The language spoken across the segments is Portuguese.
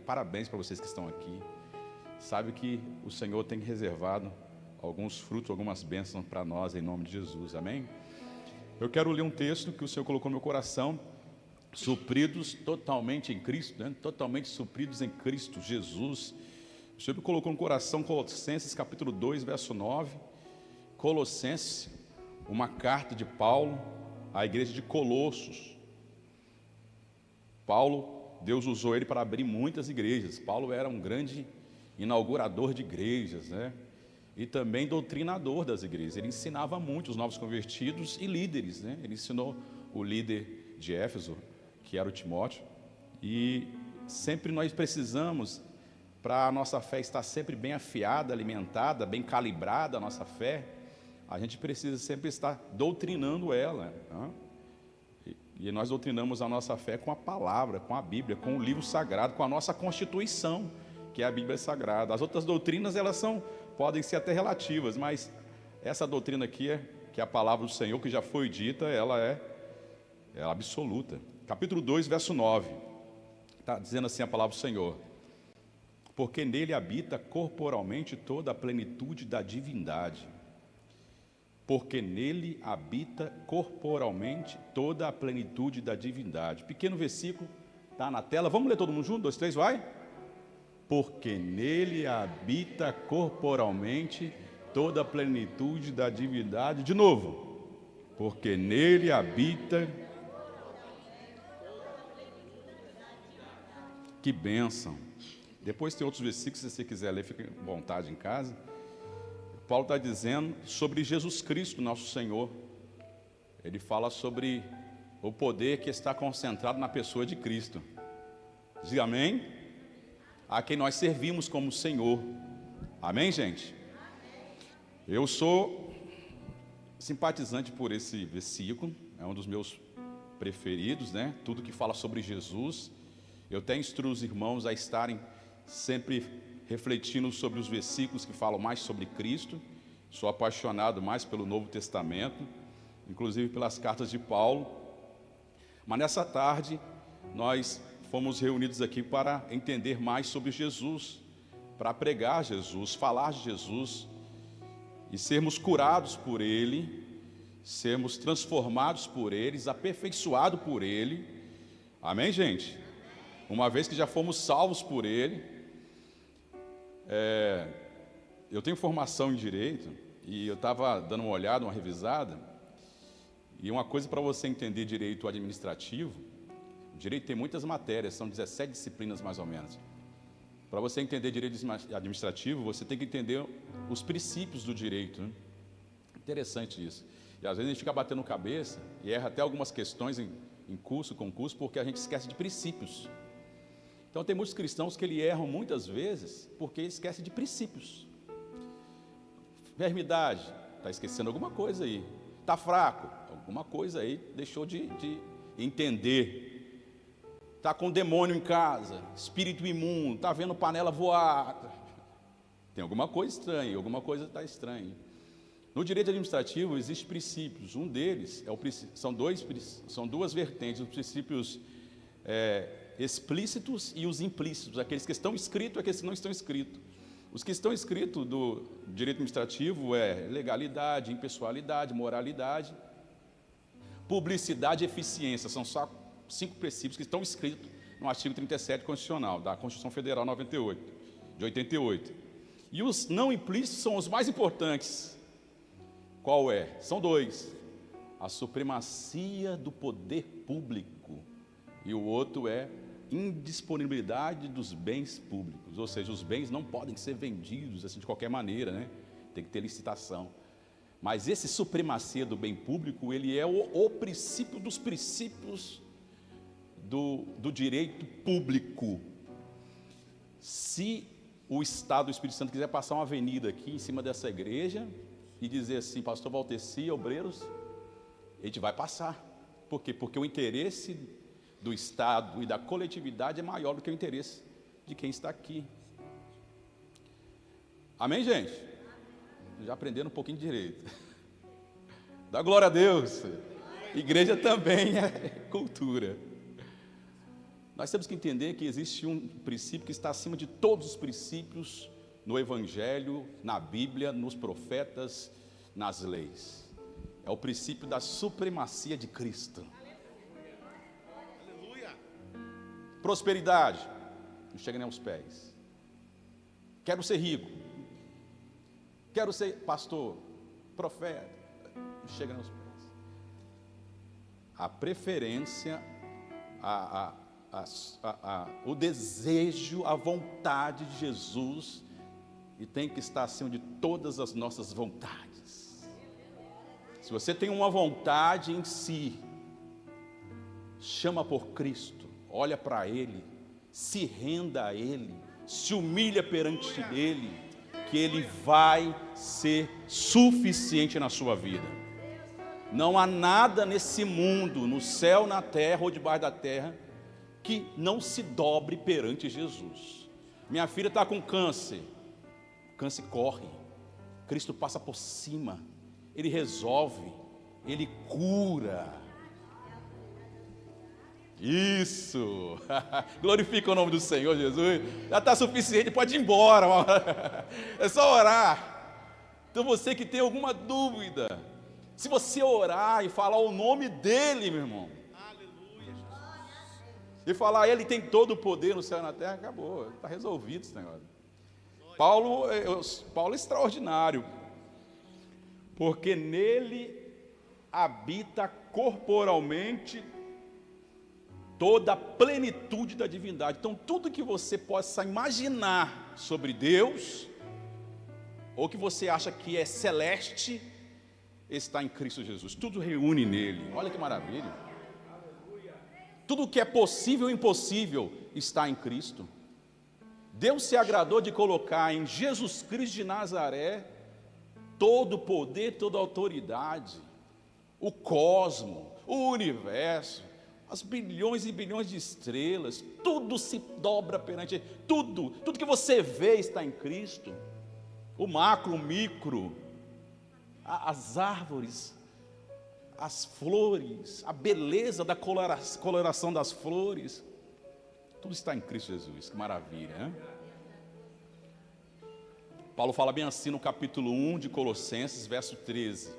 parabéns para vocês que estão aqui. Sabe que o Senhor tem reservado alguns frutos, algumas bênçãos para nós, em nome de Jesus, amém? Eu quero ler um texto que o Senhor colocou no meu coração, supridos totalmente em Cristo, né? Totalmente supridos em Cristo Jesus. O Senhor me colocou no coração Colossenses capítulo 2, verso 9. Colossenses, uma carta de Paulo à igreja de Colossos. Paulo, Deus usou ele para abrir muitas igrejas. Paulo era um grande inaugurador de igrejas, né? E também doutrinador das igrejas. Ele ensinava muito os novos convertidos e líderes, né? Ele ensinou o líder de Éfeso, que era o Timóteo. E sempre nós precisamos, para a nossa fé estar sempre bem afiada, alimentada, bem calibrada, a nossa fé, a gente precisa sempre estar doutrinando ela, né? E nós doutrinamos a nossa fé com a palavra, com a Bíblia, com o livro sagrado, com a nossa Constituição, que é a Bíblia Sagrada. As outras doutrinas, elas podem ser até relativas, mas essa doutrina aqui, que é a palavra do Senhor, que já foi dita, ela é absoluta. Capítulo 2, verso 9, está dizendo assim a palavra do Senhor: porque nele habita corporalmente toda a plenitude da divindade. Porque nele habita corporalmente toda a plenitude da divindade. Pequeno versículo, está na tela. Vamos ler todo mundo junto? 2, 3, vai. Porque nele habita corporalmente toda a plenitude da divindade. De novo. Porque nele habita. Que bênção. Depois tem outros versículos, se você quiser ler, fique à vontade em casa. Paulo está dizendo sobre Jesus Cristo, nosso Senhor. Ele fala sobre o poder que está concentrado na pessoa de Cristo. Diga amém? A quem nós servimos como Senhor. Amém, gente? Eu sou simpatizante por esse versículo, é um dos meus preferidos, né? Tudo que fala sobre Jesus. Eu até instruo os irmãos a estarem sempre refletindo sobre os versículos que falam mais sobre Cristo. Sou apaixonado mais pelo Novo Testamento, inclusive pelas cartas de Paulo. Mas nessa tarde, nós fomos reunidos aqui para entender mais sobre Jesus, para pregar Jesus, falar de Jesus, e sermos curados por Ele, sermos transformados por Ele, aperfeiçoados por Ele. Amém, gente? Uma vez que já fomos salvos por Ele. Eu tenho formação em Direito, e eu estava dando uma olhada, uma revisada, e uma coisa para você entender Direito administrativo, o Direito tem muitas matérias, são 17 disciplinas mais ou menos. Para você entender Direito administrativo, você tem que entender os princípios do Direito, né? Interessante isso. E às vezes a gente fica batendo cabeça, e erra até algumas questões em concurso, porque a gente esquece de princípios. Então tem muitos cristãos que erram muitas vezes porque esquecem de princípios. Enfermidade, está esquecendo alguma coisa aí. Está fraco, alguma coisa aí deixou de entender. Está com demônio em casa, espírito imundo, está vendo panela voar. Tem alguma coisa estranha, alguma coisa está estranha. No direito administrativo existem princípios. Um deles são duas vertentes, os princípios explícitos e os implícitos, aqueles que estão escritos e aqueles que não estão escritos. Os que estão escritos do direito administrativo é legalidade, impessoalidade, moralidade, publicidade e eficiência. São só 5 princípios que estão escritos no artigo 37 constitucional, da Constituição Federal de 88. E os não implícitos são os mais importantes. Qual é? São 2. A supremacia do poder público. E o outro é indisponibilidade dos bens públicos, ou seja, os bens não podem ser vendidos assim de qualquer maneira, né? Tem que ter licitação. Mas esse supremacia do bem público, ele é o princípio dos princípios do direito público. Se o Estado do Espírito Santo quiser passar uma avenida aqui em cima dessa igreja e dizer assim, pastor Valteci, obreiros, a gente vai passar. Por quê? Porque o interesse do Estado e da coletividade é maior do que o interesse de quem está aqui. Amém, gente? Já aprendendo um pouquinho de direito. Dá glória a Deus. Igreja também é cultura. Nós temos que entender que existe um princípio que está acima de todos os princípios no Evangelho, na Bíblia, nos profetas, nas leis. É o princípio da supremacia de Cristo. Aleluia. Prosperidade, não chega nem aos pés. Quero ser rico. Quero ser pastor, profeta, não chega nem aos pés. A preferência, o desejo, a vontade de Jesus, e tem que estar acima de todas as nossas vontades. Se você tem uma vontade em si, chama por Cristo, olha para Ele, se renda a Ele, se humilha perante Ele, que Ele vai ser suficiente na sua vida. Não há nada nesse mundo, no céu, na terra ou debaixo da terra, que não se dobre perante Jesus. Minha filha está com câncer. O câncer corre. Cristo passa por cima. Ele resolve. Ele cura. Isso. Glorifica o nome do Senhor Jesus. Já está suficiente, pode ir embora. É só orar. Então você que tem alguma dúvida, se você orar e falar o nome dEle, meu irmão, Aleluia, Jesus. e falar, Ele tem todo o poder no céu e na terra, acabou, está resolvido esse negócio. Paulo é extraordinário, porque nele habita corporalmente toda a plenitude da divindade. Então tudo que você possa imaginar sobre Deus, ou que você acha que é celeste, está em Cristo Jesus. Tudo reúne nele. Olha que maravilha. Tudo que é possível e impossível está em Cristo. Deus se agradou de colocar em Jesus Cristo de Nazaré todo o poder, toda a autoridade, o cosmo, o universo, as bilhões e bilhões de estrelas, tudo se dobra perante Ele. Tudo que você vê está em Cristo. O macro, o micro, as árvores, as flores, a beleza da coloração das flores, tudo está em Cristo Jesus. Que maravilha, né? Paulo fala bem assim no capítulo 1 de Colossenses, verso 13.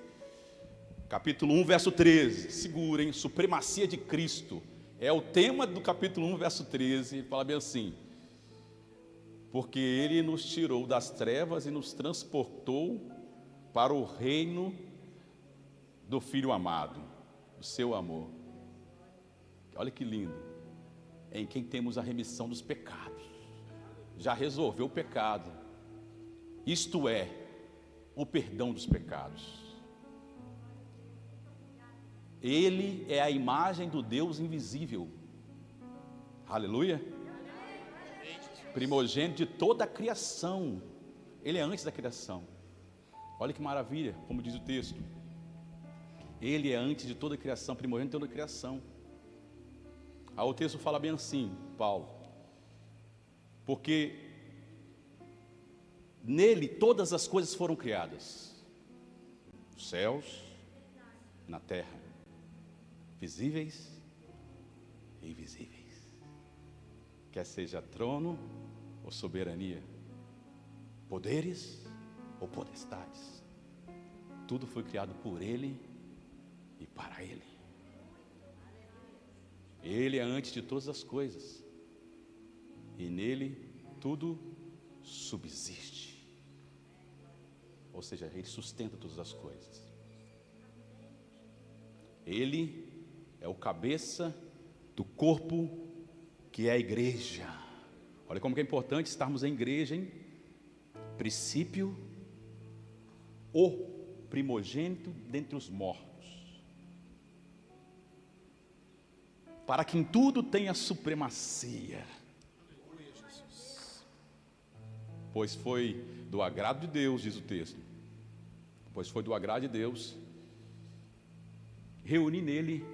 Capítulo 1, verso 13. Segurem, supremacia de Cristo. É o tema do capítulo 1, verso 13. Ele fala bem assim: porque Ele nos tirou das trevas e nos transportou para o reino do Filho amado, do seu amor. Olha que lindo. Em quem temos a remissão dos pecados. Já resolveu o pecado. Isto é, o perdão dos pecados. Ele é a imagem do Deus invisível. Aleluia. Primogênito de toda a criação. Ele é antes da criação. Olha que maravilha, como diz o texto. Ele é antes de toda a criação, primogênito de toda a criação. Aí o texto fala bem assim, Paulo: porque nele todas as coisas foram criadas, nos céus, na terra, visíveis e invisíveis, quer seja trono ou soberania, poderes ou potestades, tudo foi criado por Ele e para Ele. Ele é antes de todas as coisas, e nele tudo subsiste, ou seja, Ele sustenta todas as coisas. Ele é o cabeça do corpo que é a igreja. Olha como que é importante estarmos em igreja, hein? Princípio, o primogênito dentre os mortos, para que em tudo tenha supremacia. Pois foi do agrado de Deus, diz o texto, pois foi do agrado de Deus reunir nele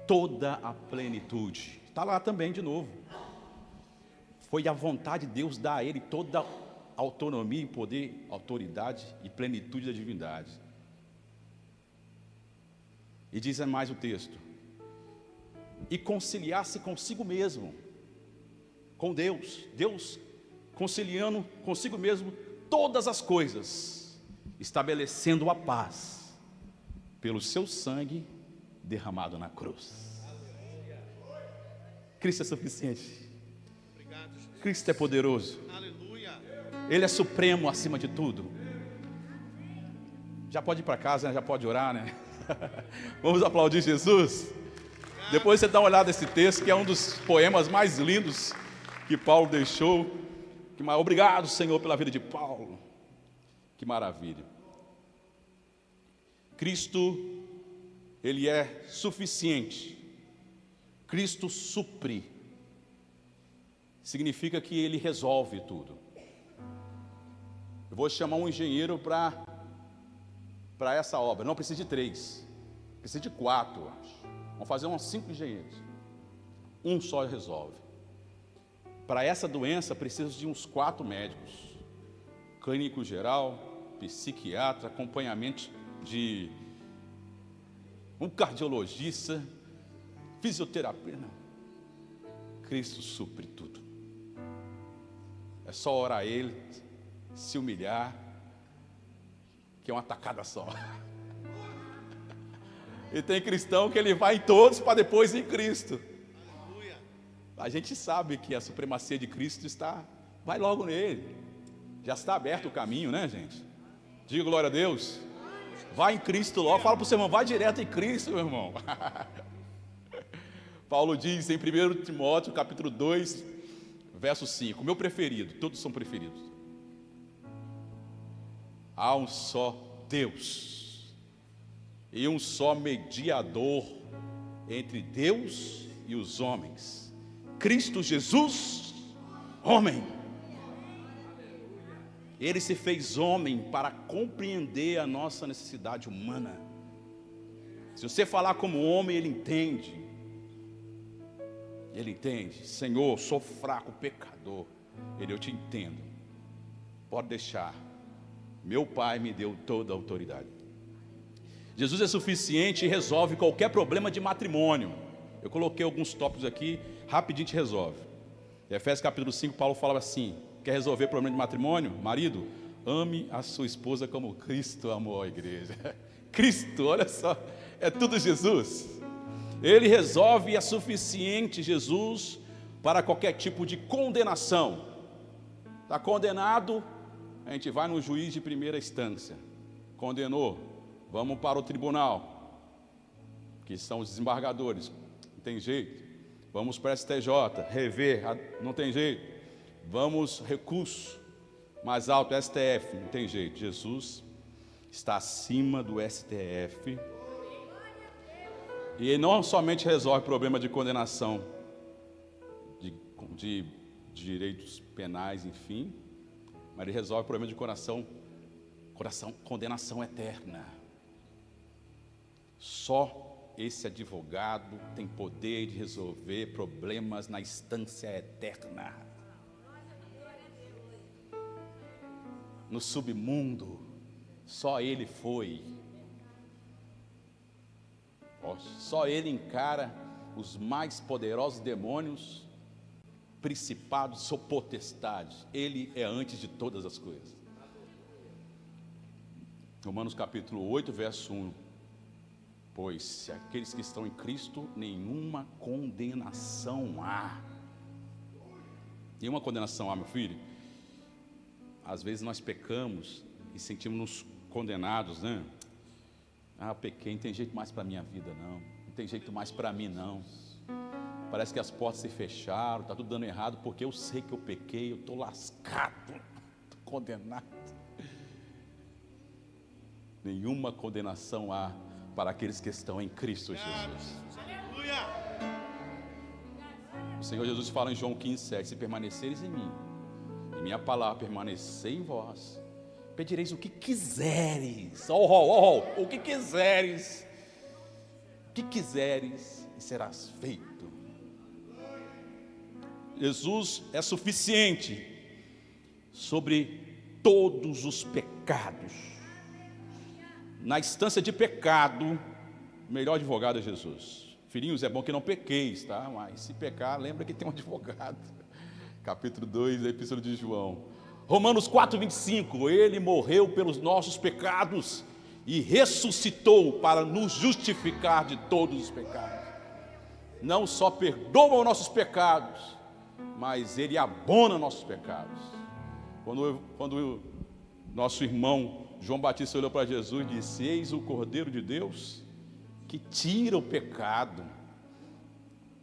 toda a plenitude. Está lá também de novo. Foi a vontade de Deus dar a ele toda a autonomia, poder, autoridade e plenitude da divindade. E diz mais o texto: e conciliar-se consigo mesmo. com Deus, Deus conciliando consigo mesmo todas as coisas, estabelecendo a paz pelo seu sangue derramado na cruz. Cristo é suficiente. Cristo é poderoso. Ele é supremo acima de tudo. Já pode ir para casa, né? Já pode orar, né? Vamos aplaudir Jesus. Depois você dá uma olhada nesse texto, que é um dos poemas mais lindos que Paulo deixou. Obrigado, Senhor, pela vida de Paulo. Que maravilha. Cristo, Ele é suficiente. Cristo supre. Significa que Ele resolve tudo. Eu vou chamar um engenheiro para essa obra. Não precisa de 3, precisa de 4, eu acho. Vamos fazer uns 5 engenheiros. Um só resolve. Para essa doença precisa de uns 4 médicos: clínico geral, psiquiatra, acompanhamento de um cardiologista, fisioterapeuta. Não. Cristo supre tudo. É só orar a Ele, se humilhar, que é uma tacada só. E tem cristão que ele vai em todos para depois ir em Cristo. A gente sabe que a supremacia de Cristo vai logo nele. Já está aberto o caminho, né, gente? Diga glória a Deus. Vai em Cristo logo. Fala para o seu irmão, vai direto em Cristo, meu irmão. Paulo diz em 1 Timóteo, capítulo 2, verso 5. Meu preferido, todos são preferidos. Há um só Deus e um só mediador entre Deus e os homens, Cristo Jesus, homem. Ele se fez homem para compreender a nossa necessidade humana. Se você falar como homem, Ele entende. Ele entende. Senhor, sou fraco, pecador. Eu te entendo. Pode deixar. Meu Pai me deu toda a autoridade. Jesus é suficiente e resolve qualquer problema de matrimônio. Eu coloquei alguns tópicos aqui, rapidinho te resolve. Em Efésios capítulo 5, Paulo fala assim: quer resolver problema de matrimônio? Marido, ame a sua esposa como Cristo amou a igreja. Cristo, olha só, é tudo Jesus. Ele resolve e é suficiente, Jesus, para qualquer tipo de condenação. Está condenado, a gente vai no juiz de primeira instância. Condenou, vamos para o tribunal, que são os desembargadores. Não tem jeito. Vamos para a STJ, rever, não tem jeito. Vamos, recurso mais alto, STF, não tem jeito. Jesus está acima do STF. E ele não somente resolve problema de condenação, de direitos penais, enfim, mas ele resolve problema de condenação eterna. Só esse advogado tem poder de resolver problemas na instância eterna. No submundo, só ele foi. Só ele encara os mais poderosos demônios, principados ou potestades. Ele é antes de todas as coisas. Romanos capítulo 8, verso 1. Pois se aqueles que estão em Cristo, nenhuma condenação há. Nenhuma condenação há, meu filho. Às vezes nós pecamos e sentimos-nos condenados, né? Eu pequei, não tem jeito mais para a minha vida, não tem jeito mais para mim, não. Parece que as portas se fecharam, está tudo dando errado, porque eu sei que eu pequei, eu estou lascado, estou condenado. Nenhuma condenação há para aqueles que estão em Cristo Jesus. O Senhor Jesus fala em João 15:7: se permaneceres em mim, e minha palavra permanecer em vós, pedireis o que quiseres. O que quiseres. O que quiseres e serás feito. Jesus é suficiente sobre todos os pecados. Na instância de pecado, o melhor advogado é Jesus. Filhinhos, é bom que não pequeis, tá? Mas se pecar, lembra que tem um advogado capítulo 2 da Epístola de João. Romanos 4:25, ele morreu pelos nossos pecados e ressuscitou para nos justificar de todos os pecados. Não só perdoa os nossos pecados, mas ele abona nossos pecados. Quando o nosso irmão João Batista olhou para Jesus e disse: eis o Cordeiro de Deus que tira o pecado.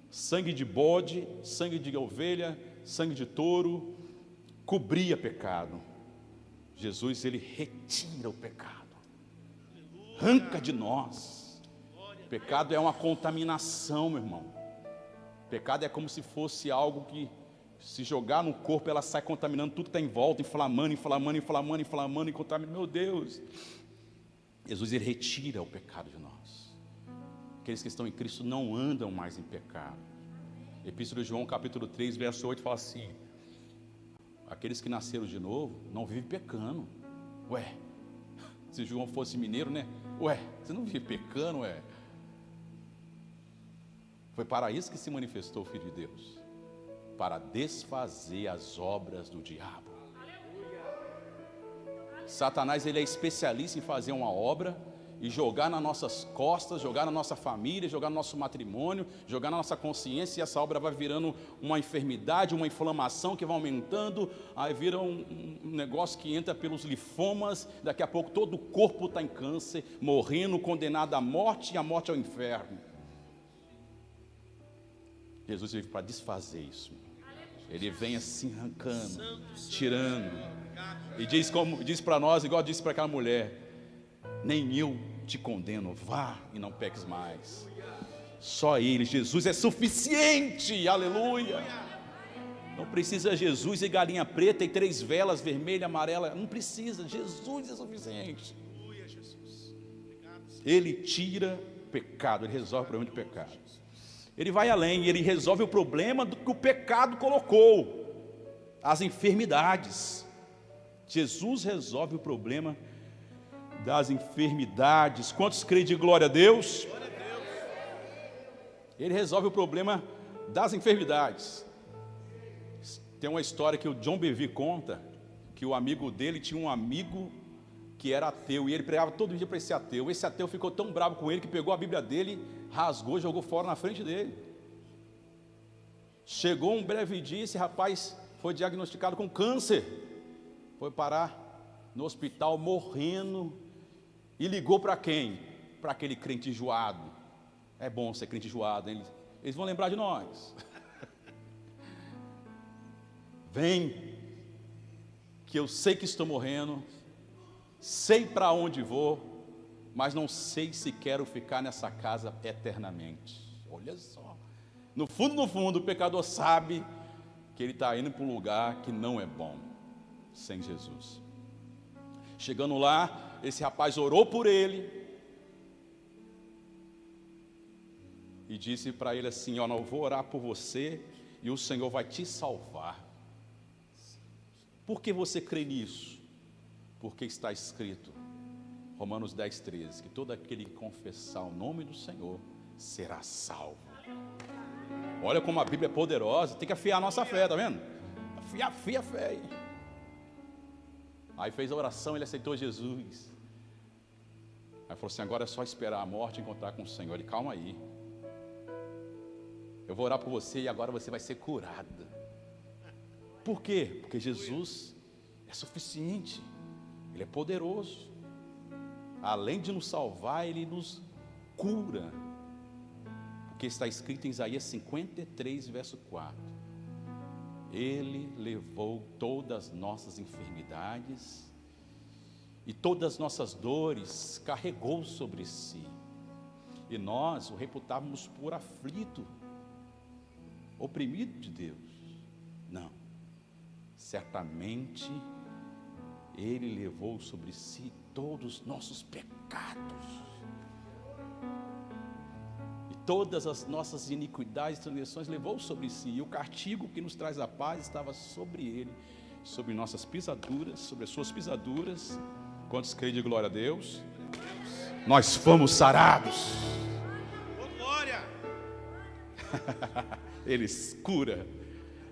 Sangue de bode, sangue de ovelha, sangue de touro, cobria pecado. Jesus, ele retira o pecado, arranca de nós. Pecado é uma contaminação, meu irmão. Pecado é como se fosse algo que, se jogar no corpo, ela sai contaminando tudo que está em volta, inflamando, e contaminando. Meu Deus, Jesus, ele retira o pecado de nós. Aqueles que estão em Cristo não andam mais em pecado. Epístola de João, capítulo 3, verso 8, fala assim: aqueles que nasceram de novo não vivem pecando. Ué, se João fosse mineiro, né? Ué, você não vive pecando, ué? Foi para isso que se manifestou o Filho de Deus, para desfazer as obras do diabo. Satanás, ele é especialista em fazer uma obra e jogar nas nossas costas, jogar na nossa família, jogar no nosso matrimônio, jogar na nossa consciência, e essa obra vai virando uma enfermidade, uma inflamação que vai aumentando, aí vira um negócio que entra pelos linfomas, daqui a pouco todo o corpo está em câncer, morrendo, condenado à morte, e a morte ao inferno. Jesus veio para desfazer isso. Ele vem assim arrancando, tirando, e diz para nós, igual disse para aquela mulher: nem eu te condeno, vá e não peques mais. Só ele, Jesus, é suficiente, aleluia. Não precisa Jesus e galinha preta e 3 velas, vermelha, amarela, não precisa, Jesus é suficiente. Ele tira pecado, ele resolve o problema de pecado. Ele vai além, ele resolve o problema do que o pecado colocou, as enfermidades. Jesus resolve o problema das enfermidades. Quantos creem de glória a Deus? Ele resolve o problema das enfermidades. Tem uma história que o John Bevere conta, que o amigo dele tinha um amigo que era ateu, e ele pregava todo dia para esse ateu. Esse ateu ficou tão bravo com ele que pegou a Bíblia dele, rasgou e jogou fora na frente dele. Chegou um breve dia, esse rapaz foi diagnosticado com câncer, foi parar no hospital morrendo, e ligou para quem? Para aquele crente enjoado. É bom ser crente enjoado, hein? Eles vão lembrar de nós. Vem, que eu sei que estou morrendo, sei para onde vou, mas não sei se quero ficar nessa casa eternamente. Olha só, no fundo, o pecador sabe que ele está indo para um lugar que não é bom, sem Jesus. Chegando lá, esse rapaz orou por ele e disse para ele assim: ó, não, eu vou orar por você e o Senhor vai te salvar. Por que você crê nisso? Porque está escrito, Romanos 10:13, que todo aquele que confessar o nome do Senhor será salvo. Olha como a Bíblia é poderosa, tem que afiar a nossa fé, tá vendo? Afia a fé aí. Aí fez a oração, ele aceitou Jesus. Aí falou assim: agora é só esperar a morte e encontrar com o Senhor. Ele: calma aí, eu vou orar por você e agora você vai ser curada. Por quê? Porque Jesus é suficiente, Ele é poderoso. Além de nos salvar, Ele nos cura. Porque está escrito em Isaías 53, verso 4: Ele levou todas as nossas enfermidades e todas as nossas dores carregou sobre si, e nós o reputávamos por aflito, oprimido de Deus. Não, certamente Ele levou sobre si todos os nossos pecados e todas as nossas iniquidades e transgressões levou sobre si, e o castigo que nos traz a paz estava sobre Ele, sobre nossas pisaduras, sobre as suas pisaduras. Quantos creem de glória a Deus? Nós fomos sarados. Oh, glória! Ele cura,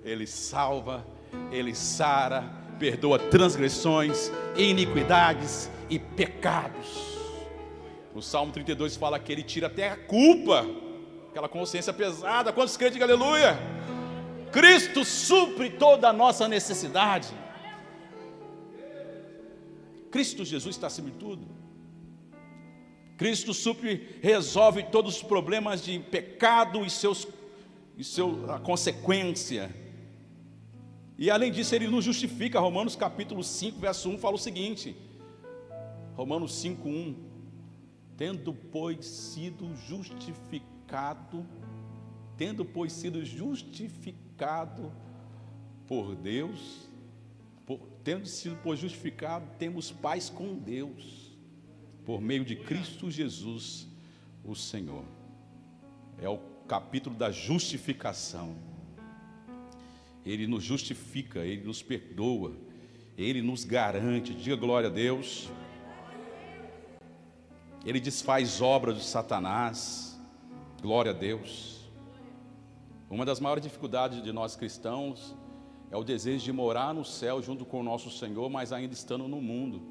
Ele salva, Ele sara, perdoa transgressões, iniquidades e pecados. O Salmo 32 fala que Ele tira até a culpa, aquela consciência pesada. Quantos creem? Diga aleluia. Cristo supre toda a nossa necessidade. Cristo Jesus está acima de tudo. Cristo supre, resolve todos os problemas de pecado e a consequência. E além disso, Ele nos justifica. Romanos capítulo 5, verso 1 fala o seguinte. Romanos 5, 1. Tendo, pois, sido justificado por Deus, tendo sido, pois, justificado, temos paz com Deus, por meio de Cristo Jesus, o Senhor. É o capítulo da justificação. Ele nos justifica, Ele nos perdoa, Ele nos garante. Diga glória a Deus. Ele desfaz obras de Satanás. Glória a Deus. Uma das maiores dificuldades de nós cristãos é o desejo de morar no céu junto com o nosso Senhor, mas ainda estando no mundo.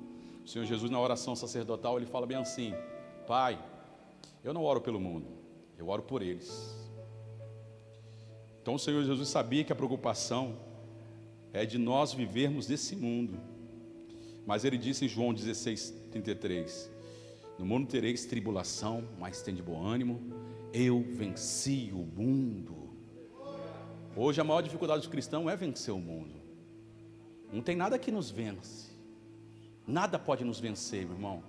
O Senhor Jesus, na oração sacerdotal, Ele fala bem assim: Pai, eu não oro pelo mundo, eu oro por eles. Então o Senhor Jesus sabia que a preocupação é de nós vivermos desse mundo. Mas Ele disse em João 16:33: no mundo tereis tribulação, mas tende bom ânimo, eu venci o mundo. Hoje a maior dificuldade dos cristãos é vencer o mundo. Não tem nada que nos vence. Nada pode nos vencer, meu irmão.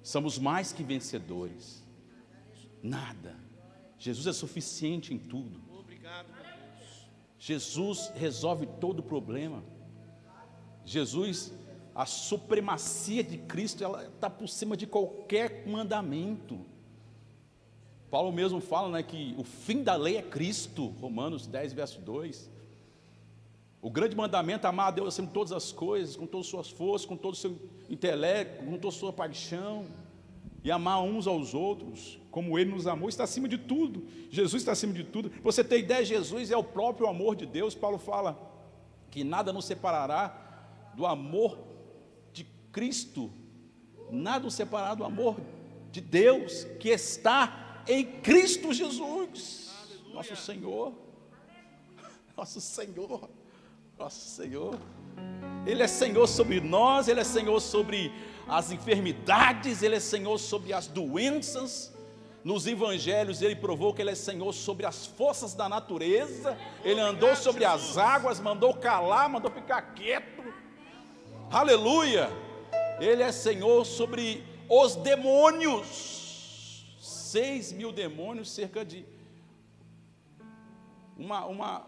Somos mais que vencedores. Nada. Jesus é suficiente em tudo. Obrigado, meu Deus. Jesus resolve todo o problema. Jesus, a supremacia de Cristo, ela está por cima de qualquer mandamento. Paulo mesmo fala, né, que o fim da lei é Cristo. Romanos 10, verso 2. O grande mandamento é amar a Deus acima de todas as coisas, com todas as suas forças, com todo o seu intelecto, com toda a sua paixão, e amar uns aos outros, como Ele nos amou. Está acima de tudo. Jesus está acima de tudo. Pra você ter ideia, Jesus é o próprio amor de Deus. Paulo fala que nada nos separará do amor de Cristo, nada nos separará do amor de Deus, que está em Cristo Jesus. Aleluia. Nosso Senhor. Nosso Senhor. Nosso Senhor. Ele é Senhor sobre nós, Ele é Senhor sobre as enfermidades, Ele é Senhor sobre as doenças. Nos evangelhos Ele provou que Ele é Senhor sobre as forças da natureza. Ele andou sobre as águas, mandou calar, mandou ficar quieto. Aleluia. Ele é Senhor sobre os demônios. 6.000 demônios, cerca de uma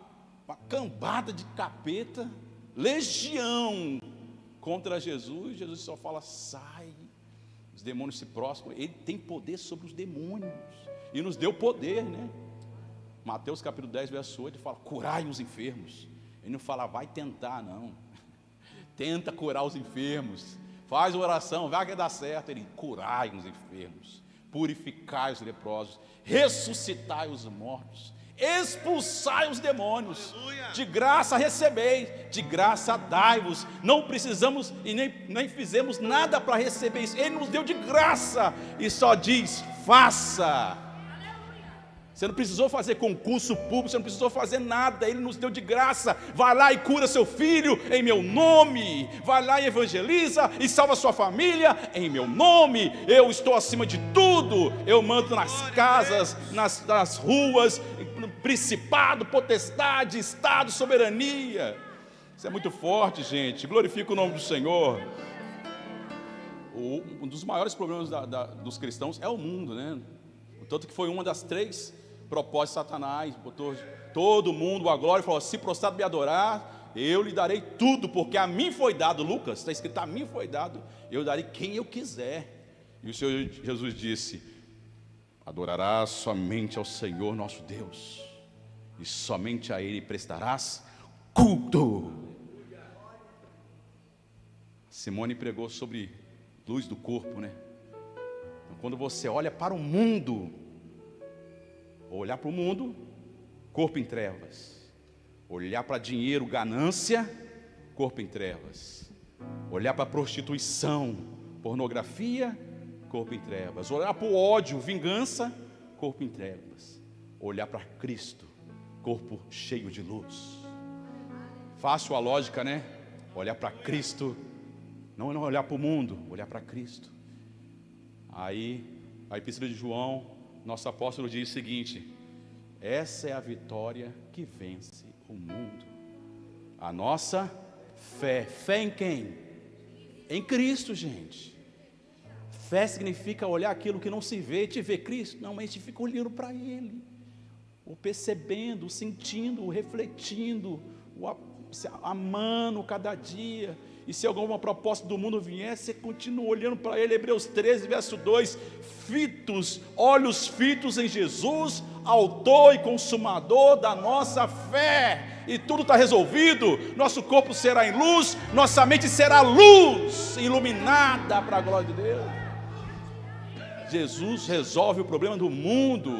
cambada de capeta, legião contra Jesus. Jesus só fala: sai. Os demônios se prostram. Ele tem poder sobre os demônios e nos deu poder, né? Mateus capítulo 10, verso 8 fala: curai os enfermos. Ele não fala vai tentar, não. Tenta curar os enfermos, faz oração, vai que dá certo. Ele: curai os enfermos, purificai os leprosos, ressuscitai os mortos, expulsai os demônios. Aleluia. De graça recebeis, de graça dai-vos. Não precisamos e nem fizemos nada para receber isso. Ele nos deu de graça e só diz: faça. Você não precisou fazer concurso público, você não precisou fazer nada, Ele nos deu de graça. Vai lá e cura seu filho em meu nome. Vai lá e evangeliza e salva sua família em meu nome. Eu estou acima de tudo. Eu mando nas casas, nas ruas, principado, potestade, estado, soberania. Isso é muito forte, gente. Glorifica o nome do Senhor. Um dos maiores problemas dos cristãos é o mundo, né? Tanto que foi uma das 3 propósitos de Satanás. Botou todo mundo a glória e falou: se prostrado me adorar, eu lhe darei tudo, porque a mim foi dado. Lucas, está escrito: a mim foi dado, eu darei quem eu quiser. E o Senhor Jesus disse: adorarás somente ao Senhor nosso Deus, e somente a Ele prestarás culto. Simone pregou sobre luz do corpo, né? Então, quando você olha para o mundo, olhar para o mundo, corpo em trevas. Olhar para dinheiro, ganância, corpo em trevas. Olhar para prostituição, pornografia, corpo em trevas. Olhar para o ódio, vingança, corpo em trevas. Olhar para Cristo, corpo cheio de luz. Fácil a lógica, né? Olhar para Cristo, não olhar para o mundo, olhar para Cristo. Aí, a Epístola de João, nosso apóstolo diz o seguinte: essa é a vitória que vence o mundo. A nossa fé. Fé em quem? Em Cristo, gente. Fé significa olhar aquilo que não se vê. Te vê Cristo? Não, mas a gente fica olhando para Ele, o percebendo, o sentindo, o refletindo, o amando cada dia. E se alguma proposta do mundo vier, você continua olhando para Ele. Hebreus 13, verso 2: fitos, olhos fitos em Jesus, autor e consumador da nossa fé. E tudo está resolvido. Nosso corpo será em luz, nossa mente será luz, iluminada para a glória de Deus. Jesus resolve o problema do mundo.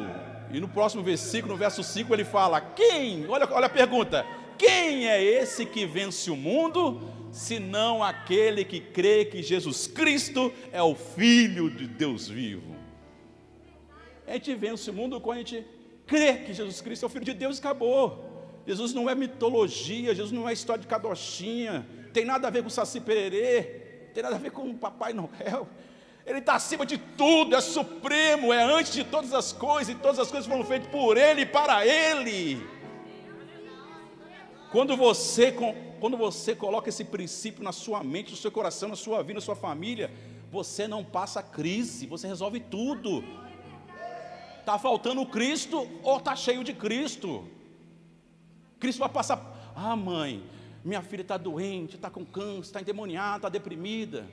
E no próximo versículo, no verso 5, ele fala: quem? Olha a pergunta: quem é esse que vence o mundo, senão aquele que crê que Jesus Cristo é o Filho de Deus vivo? A gente vence o mundo quando a gente crê que Jesus Cristo é o Filho de Deus e acabou. Jesus não é mitologia, Jesus não é história de carochinha, tem nada a ver com Saci Pererê, tem nada a ver com Papai Noel. Ele está acima de tudo, é supremo, é antes de todas as coisas, e todas as coisas foram feitas por Ele e para Ele. Quando você coloca esse princípio na sua mente, no seu coração, na sua vida, na sua família, você não passa crise, você resolve tudo. Está faltando Cristo ou está cheio de Cristo? Cristo vai passar: ah, mãe, minha filha está doente, está com câncer, está endemoniada, está deprimida.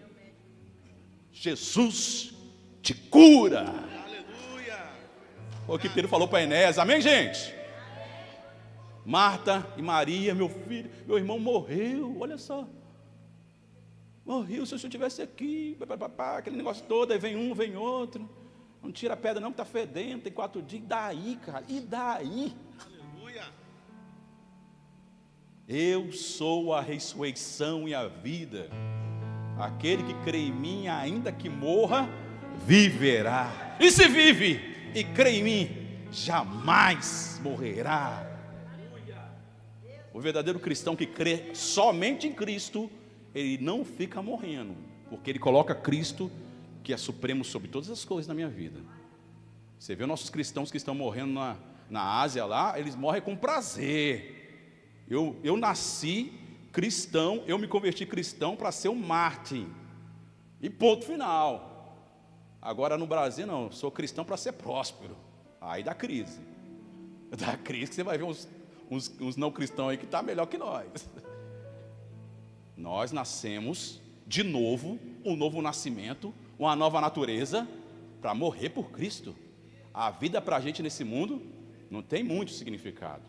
Jesus te cura. Aleluia. O que Pedro falou para Enéas, amém, gente? Marta e Maria, meu filho, meu irmão morreu, olha só. Morreu, se o senhor estivesse aqui, aquele negócio todo, aí vem um, vem outro. Não tira a pedra não, que está fedendo, tem 4 dias, e daí, cara, e daí? Aleluia. Eu sou a ressurreição e a vida. Aquele que crê em mim, ainda que morra, viverá. E se vive e crê em mim, jamais morrerá. O verdadeiro cristão que crê somente em Cristo, ele não fica morrendo, porque ele coloca Cristo, que é supremo sobre todas as coisas na minha vida. Você vê nossos cristãos que estão morrendo na Ásia lá, eles morrem com prazer. Eu nasci cristão, eu me converti cristão para ser um mártir, e ponto final. Agora no Brasil não, sou cristão para ser próspero. Aí dá crise que você vai ver uns não cristãos aí que está melhor que nós. Nós nascemos de novo, um novo nascimento, uma nova natureza, para morrer por Cristo. A vida para a gente nesse mundo não tem muito significado.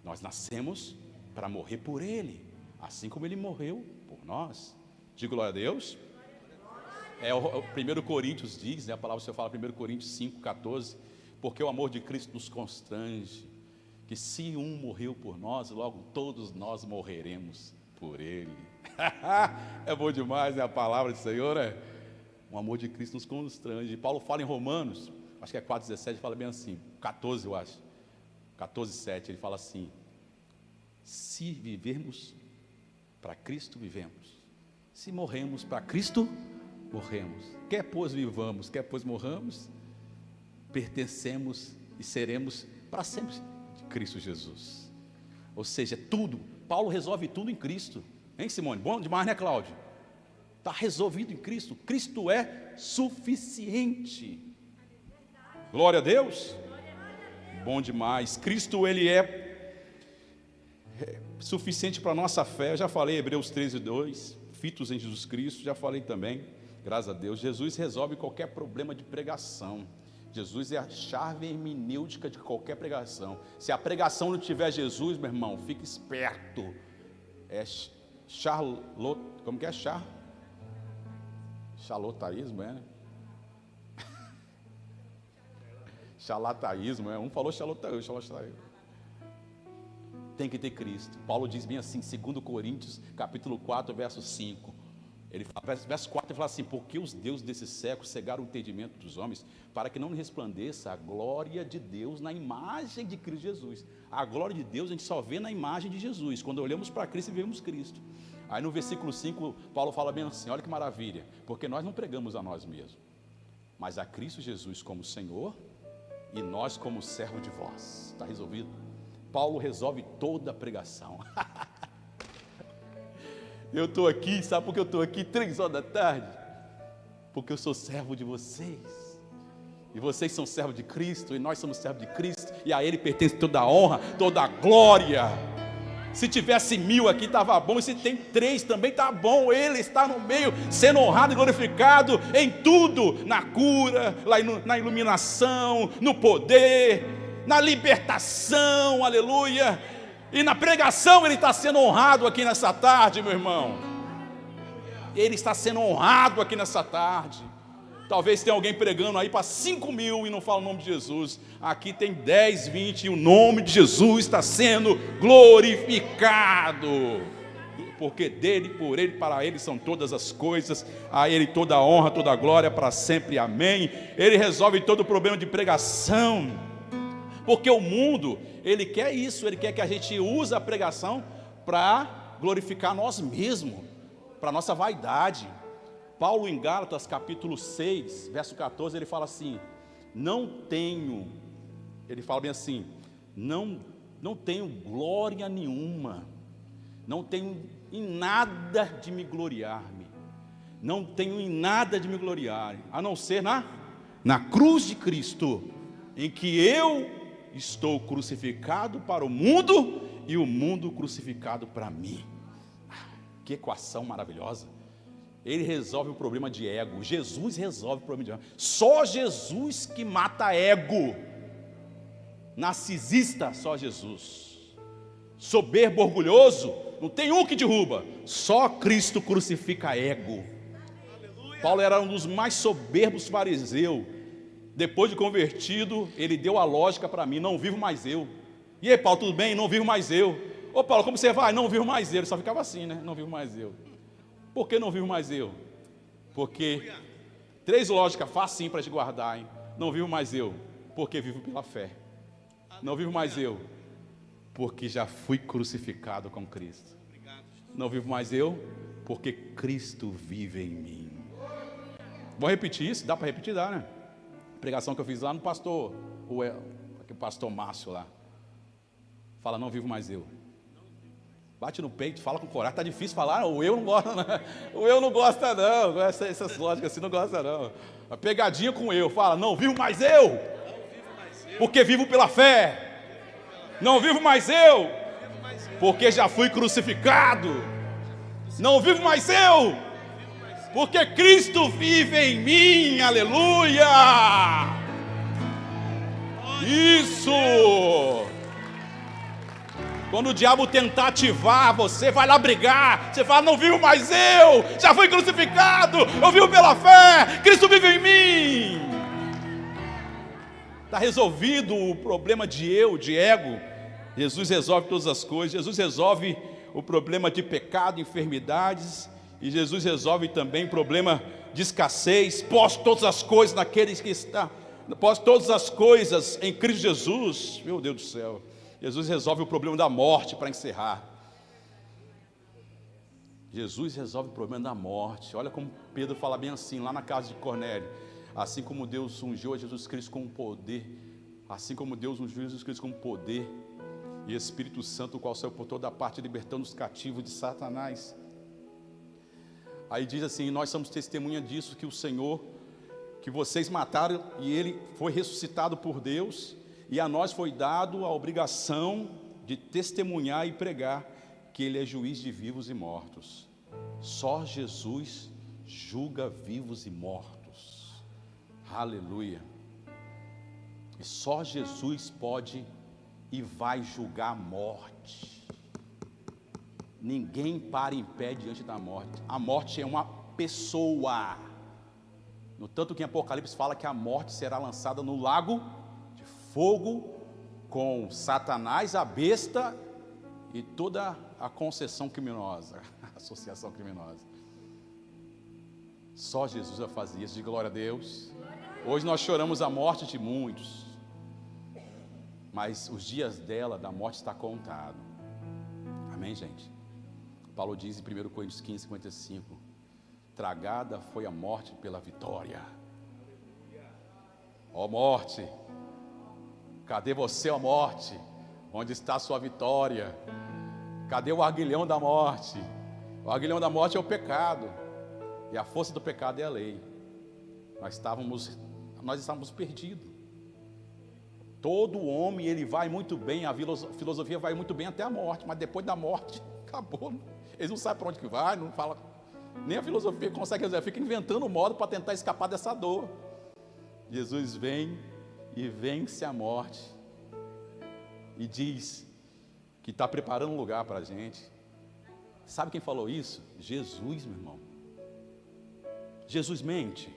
Nós nascemos para morrer por Ele, assim como Ele morreu por nós. Diga glória a Deus. O 1 Coríntios diz, né, a palavra do Senhor fala, 1 Coríntios 5,14, porque o amor de Cristo nos constrange, que se um morreu por nós, logo todos nós morreremos por Ele. É bom demais, né, a palavra do Senhor, né? O amor de Cristo nos constrange. Paulo fala em Romanos, acho que é 4,17, fala bem assim, 14 eu acho, 14,7, ele fala assim: se vivermos para Cristo, vivemos. Se morremos para Cristo, morremos. Quer pois vivamos, quer pois morramos, pertencemos e seremos para sempre de Cristo Jesus. Ou seja, tudo, Paulo resolve tudo em Cristo. Hein, Simone? Bom demais, né, Cláudio? Está resolvido em Cristo. Cristo é suficiente. Glória a Deus. Bom demais. Cristo, Ele é suficiente para a nossa fé. Eu já falei, Hebreus 13:2, fitos em Jesus Cristo. Já falei também, graças a Deus. Jesus resolve qualquer problema de pregação. Jesus é a chave hermenêutica de qualquer pregação. Se a pregação não tiver Jesus, meu irmão, fique esperto. É como que é? Charlatanismo, é? Charlatanismo, é? Um falou charlatanismo. tem que ter Cristo. Paulo diz bem assim, 2 Coríntios, capítulo 4, verso 5. Ele fala, verso 4, ele fala assim: porque os deuses desse século cegaram o entendimento dos homens, para que não resplandeça a glória de Deus na imagem de Cristo Jesus. A glória de Deus a gente só vê na imagem de Jesus. Quando olhamos para Cristo e vemos Cristo. Aí no versículo 5, Paulo fala bem assim, olha que maravilha, porque nós não pregamos a nós mesmos, mas a Cristo Jesus como Senhor, e nós como servo de vós. Está resolvido? Paulo resolve toda a pregação. Eu estou aqui, sabe por que eu estou aqui 3 horas da tarde? Porque eu sou servo de vocês, e vocês são servos de Cristo, e nós somos servos de Cristo, e a Ele pertence toda a honra, toda a glória. Se tivesse 1000 aqui estava bom, e se tem 3 também está bom. Ele está no meio, sendo honrado e glorificado em tudo, na cura, na iluminação, no poder, na libertação, aleluia. E na pregação Ele está sendo honrado aqui nessa tarde, meu irmão. Ele está sendo honrado aqui nessa tarde. Talvez tenha alguém pregando aí para 5.000 e não fala o nome de Jesus. Aqui tem 10, 20 e o nome de Jesus está sendo glorificado. Porque dele, por ele, para ele são todas as coisas. A ele toda a honra, toda a glória para sempre, amém. Ele resolve todo o problema de pregação. Porque o mundo, ele quer isso, ele quer que a gente use a pregação para glorificar nós mesmos, para a nossa vaidade. Paulo em Gálatas capítulo 6, verso 14, ele fala assim, ele fala bem assim, não tenho glória nenhuma, não tenho em nada de me gloriar-me, não tenho em nada de me gloriar, a não ser na cruz de Cristo, em que eu estou crucificado para o mundo e o mundo crucificado para mim. Que equação maravilhosa. Ele resolve o problema de ego. Jesus resolve o problema de ego. Só Jesus que mata ego. Narcisista, só Jesus. Soberbo, orgulhoso, não tem um que derruba. Só Cristo crucifica ego. Aleluia. Paulo era um dos mais soberbos fariseus. Depois de convertido, ele deu a lógica para mim, não vivo mais eu. E aí, Paulo, tudo bem? Não vivo mais eu. Ô Paulo, como você vai? Não vivo mais eu. Ele só ficava assim, né? Não vivo mais eu. Por que não vivo mais eu? Porque 3 lógicas facinho para te guardar, hein? Não vivo mais eu, porque vivo pela fé. Não vivo mais eu, porque já fui crucificado com Cristo. Não vivo mais eu, porque Cristo vive em mim. Vou repetir isso? Dá para repetir? Dá, né? Pregação que eu fiz lá no pastor, o pastor Márcio lá. Fala, não vivo mais eu. Bate no peito, fala com coragem. Está difícil falar, o eu não gosta, não. O eu não gosta, não. Essas lógicas assim não gosta, não. A pegadinha com o eu, fala, não vivo mais eu, porque vivo pela fé. Não vivo mais eu, porque já fui crucificado. Não vivo mais eu, porque Cristo vive em mim, aleluia. Isso. Quando o diabo tentar ativar você, vai lá brigar. Você fala, não vivo mais eu, já fui crucificado, eu vivo pela fé, Cristo vive em mim. Está resolvido o problema de eu, de ego. Jesus resolve todas as coisas. Jesus resolve o problema de pecado, enfermidades. E Jesus resolve também o problema de escassez. Posso todas as coisas naqueles que está. Posso todas as coisas em Cristo Jesus. Meu Deus do céu. Jesus resolve o problema da morte, para encerrar. Jesus resolve o problema da morte. Olha como Pedro fala bem assim, lá na casa de Cornélio. Assim como Deus ungiu a Jesus Cristo com poder, assim como Deus ungiu a Jesus Cristo com poder, e Espírito Santo, o qual saiu por toda parte, libertando os cativos de Satanás. Aí diz assim, nós somos testemunha disso, que o Senhor, que vocês mataram, e Ele foi ressuscitado por Deus, e a nós foi dado a obrigação de testemunhar e pregar que Ele é juiz de vivos e mortos. Só Jesus julga vivos e mortos. Aleluia. E só Jesus pode e vai julgar a morte. Ninguém para em pé diante da morte. A morte é uma pessoa. No tanto que em Apocalipse fala que a morte será lançada no lago de fogo, com Satanás, a besta e toda a concessão criminosa, associação criminosa. Só Jesus já fazia isso, de glória a Deus. Hoje nós choramos a morte de muitos, mas os dias da morte está contado. Amém, gente? Paulo diz em 1 Coríntios 15, 55, tragada foi a morte pela vitória. Ó morte, cadê você, ó morte? Onde está a sua vitória? Cadê o aguilhão da morte? O aguilhão da morte é o pecado, e a força do pecado é a lei. Nós estávamos perdidos. Todo homem, ele vai muito bem, a filosofia vai muito bem até a morte, mas depois da morte, acabou. Eles não sabem para onde que vai, não fala, nem a filosofia consegue resolver, fica inventando modo para tentar escapar dessa dor. Jesus vem e vence a morte, e diz que está preparando um lugar para a gente. Sabe quem falou isso? Jesus, meu irmão. Jesus mente.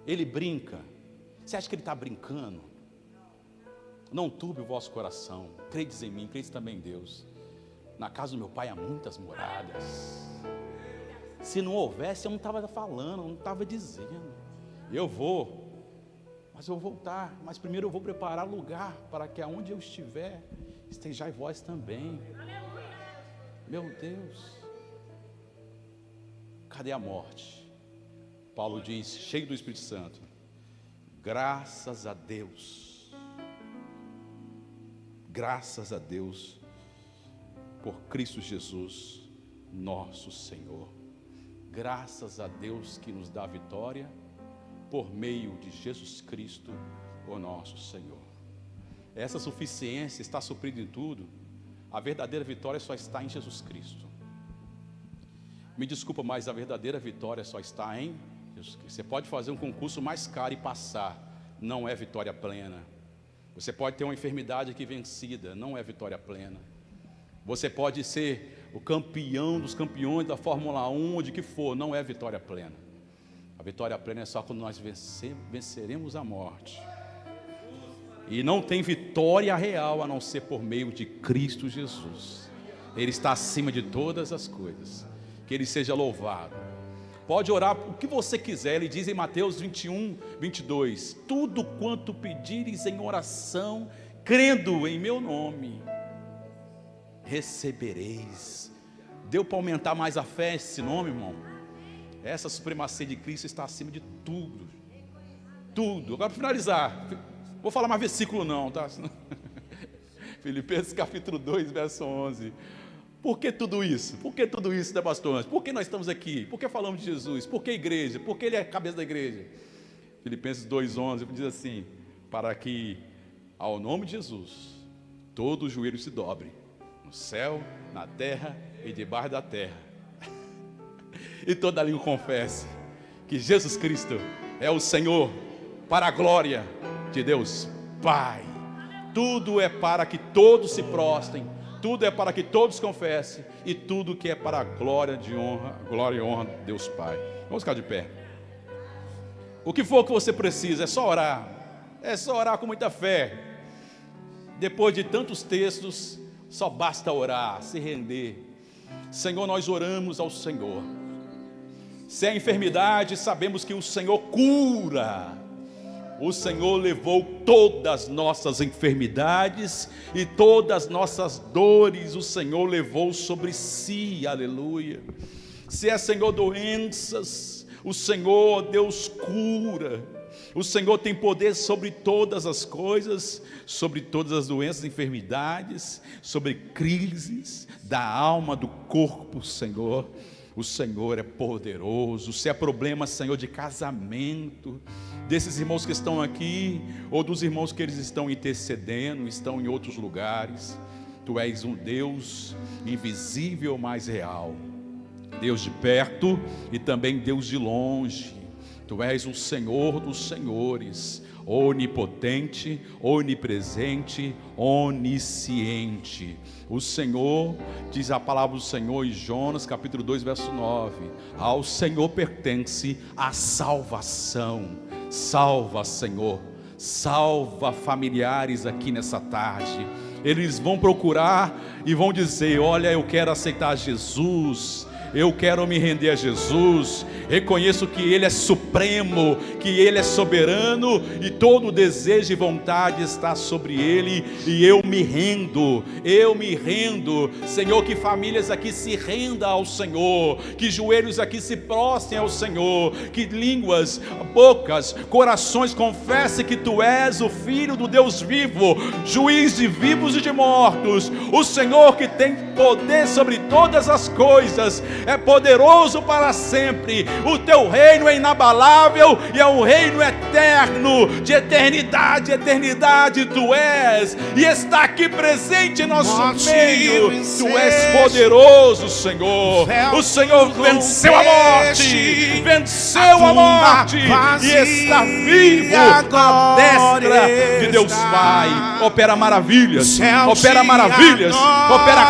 Ele brinca. Você acha que ele está brincando? Não turbe o vosso coração. Credes em mim, credes também em Deus. Na casa do meu pai há muitas moradas. Se não houvesse, eu não estava falando, eu não estava dizendo. Eu vou, mas eu vou voltar. Mas primeiro eu vou preparar lugar para que aonde eu estiver, estejais vós também. Meu Deus. Cadê a morte? Paulo diz, cheio do Espírito Santo, graças a Deus, por Cristo Jesus, nosso Senhor. Graças a Deus que nos dá vitória, por meio de Jesus Cristo, o nosso Senhor. Essa suficiência está suprida em tudo. A verdadeira vitória só está em Jesus Cristo. Me desculpa, mas a verdadeira vitória só está em Jesus Cristo. Você pode fazer um concurso mais caro e passar, não é vitória plena. Você pode ter uma enfermidade aqui vencida, não é vitória plena. Você pode ser o campeão dos campeões da Fórmula 1, ou de que for, não é vitória plena. A vitória plena é só quando nós venceremos a morte. E não tem vitória real a não ser por meio de Cristo Jesus. Ele está acima de todas as coisas. Que Ele seja louvado. Pode orar o que você quiser. Ele diz em Mateus 21, 22, tudo quanto pedires em oração, crendo em meu nome, recebereis. Deu para aumentar mais a fé esse nome, irmão? Essa supremacia de Cristo está acima de tudo. Tudo. Agora para finalizar, vou falar mais versículo não, tá? Filipenses capítulo 2, verso 11. Por que tudo isso? Por que tudo isso, né, pastor? Por que nós estamos aqui? Por que falamos de Jesus? Por que igreja? Por que Ele é a cabeça da igreja? Filipenses 2,11 diz assim, para que ao nome de Jesus, todo o joelho se dobre, no céu, na terra e debaixo da terra, e toda língua confesse que Jesus Cristo é o Senhor, para a glória de Deus Pai. Tudo é para que todos se prostrem, tudo é para que todos confessem, e tudo que é para a glória e honra de Deus Pai. Vamos ficar de pé. O que for que você precisa, é só orar com muita fé. Depois de tantos textos, só basta orar, se render. Senhor, nós oramos ao Senhor. Se é enfermidade, sabemos que o Senhor cura. O Senhor levou todas as nossas enfermidades e todas as nossas dores, o Senhor levou sobre si, aleluia. Se é, Senhor, doenças, o Senhor, Deus, cura. O Senhor tem poder sobre todas as coisas, sobre todas as doenças, enfermidades, sobre crises da alma, do corpo, Senhor. O Senhor é poderoso. Se é problema, Senhor, de casamento, desses irmãos que estão aqui, ou dos irmãos que eles estão intercedendo, estão em outros lugares, Tu és um Deus invisível, mas real, Deus de perto e também Deus de longe. Tu és o Senhor dos senhores, onipotente, onipresente, onisciente. O Senhor, diz a palavra do Senhor em Jonas capítulo 2, verso 9, ao Senhor pertence a salvação. Salva, Senhor, salva familiares aqui nessa tarde, eles vão procurar e vão dizer: olha, eu quero aceitar Jesus, eu quero me render a Jesus, reconheço que Ele é supremo, que Ele é soberano, e todo desejo e vontade está sobre Ele, e eu me rendo, Senhor, que famílias aqui se rendam ao Senhor, que joelhos aqui se prostrem ao Senhor, que línguas, bocas, corações confessem que Tu és o Filho do Deus vivo, juiz de vivos e de mortos, o Senhor que tem poder sobre todas as coisas, é poderoso para sempre. O Teu reino é inabalável e é um reino eterno, de eternidade a eternidade Tu és, e está aqui presente em nosso meio. Tu és poderoso, Senhor. O Senhor venceu a morte, e está vivo à destra de Deus Pai. Opera maravilhas, opera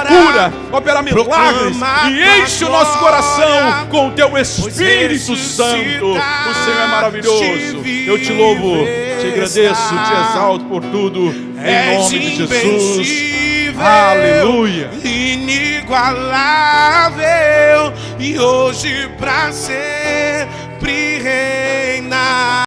cura, opera milagres, e enche o nosso coração com o Teu Espírito Santo. O Senhor é maravilhoso. Eu Te louvo, Te agradeço, Te exalto por tudo, em nome de Jesus. Aleluia. Inigualável, e hoje pra sempre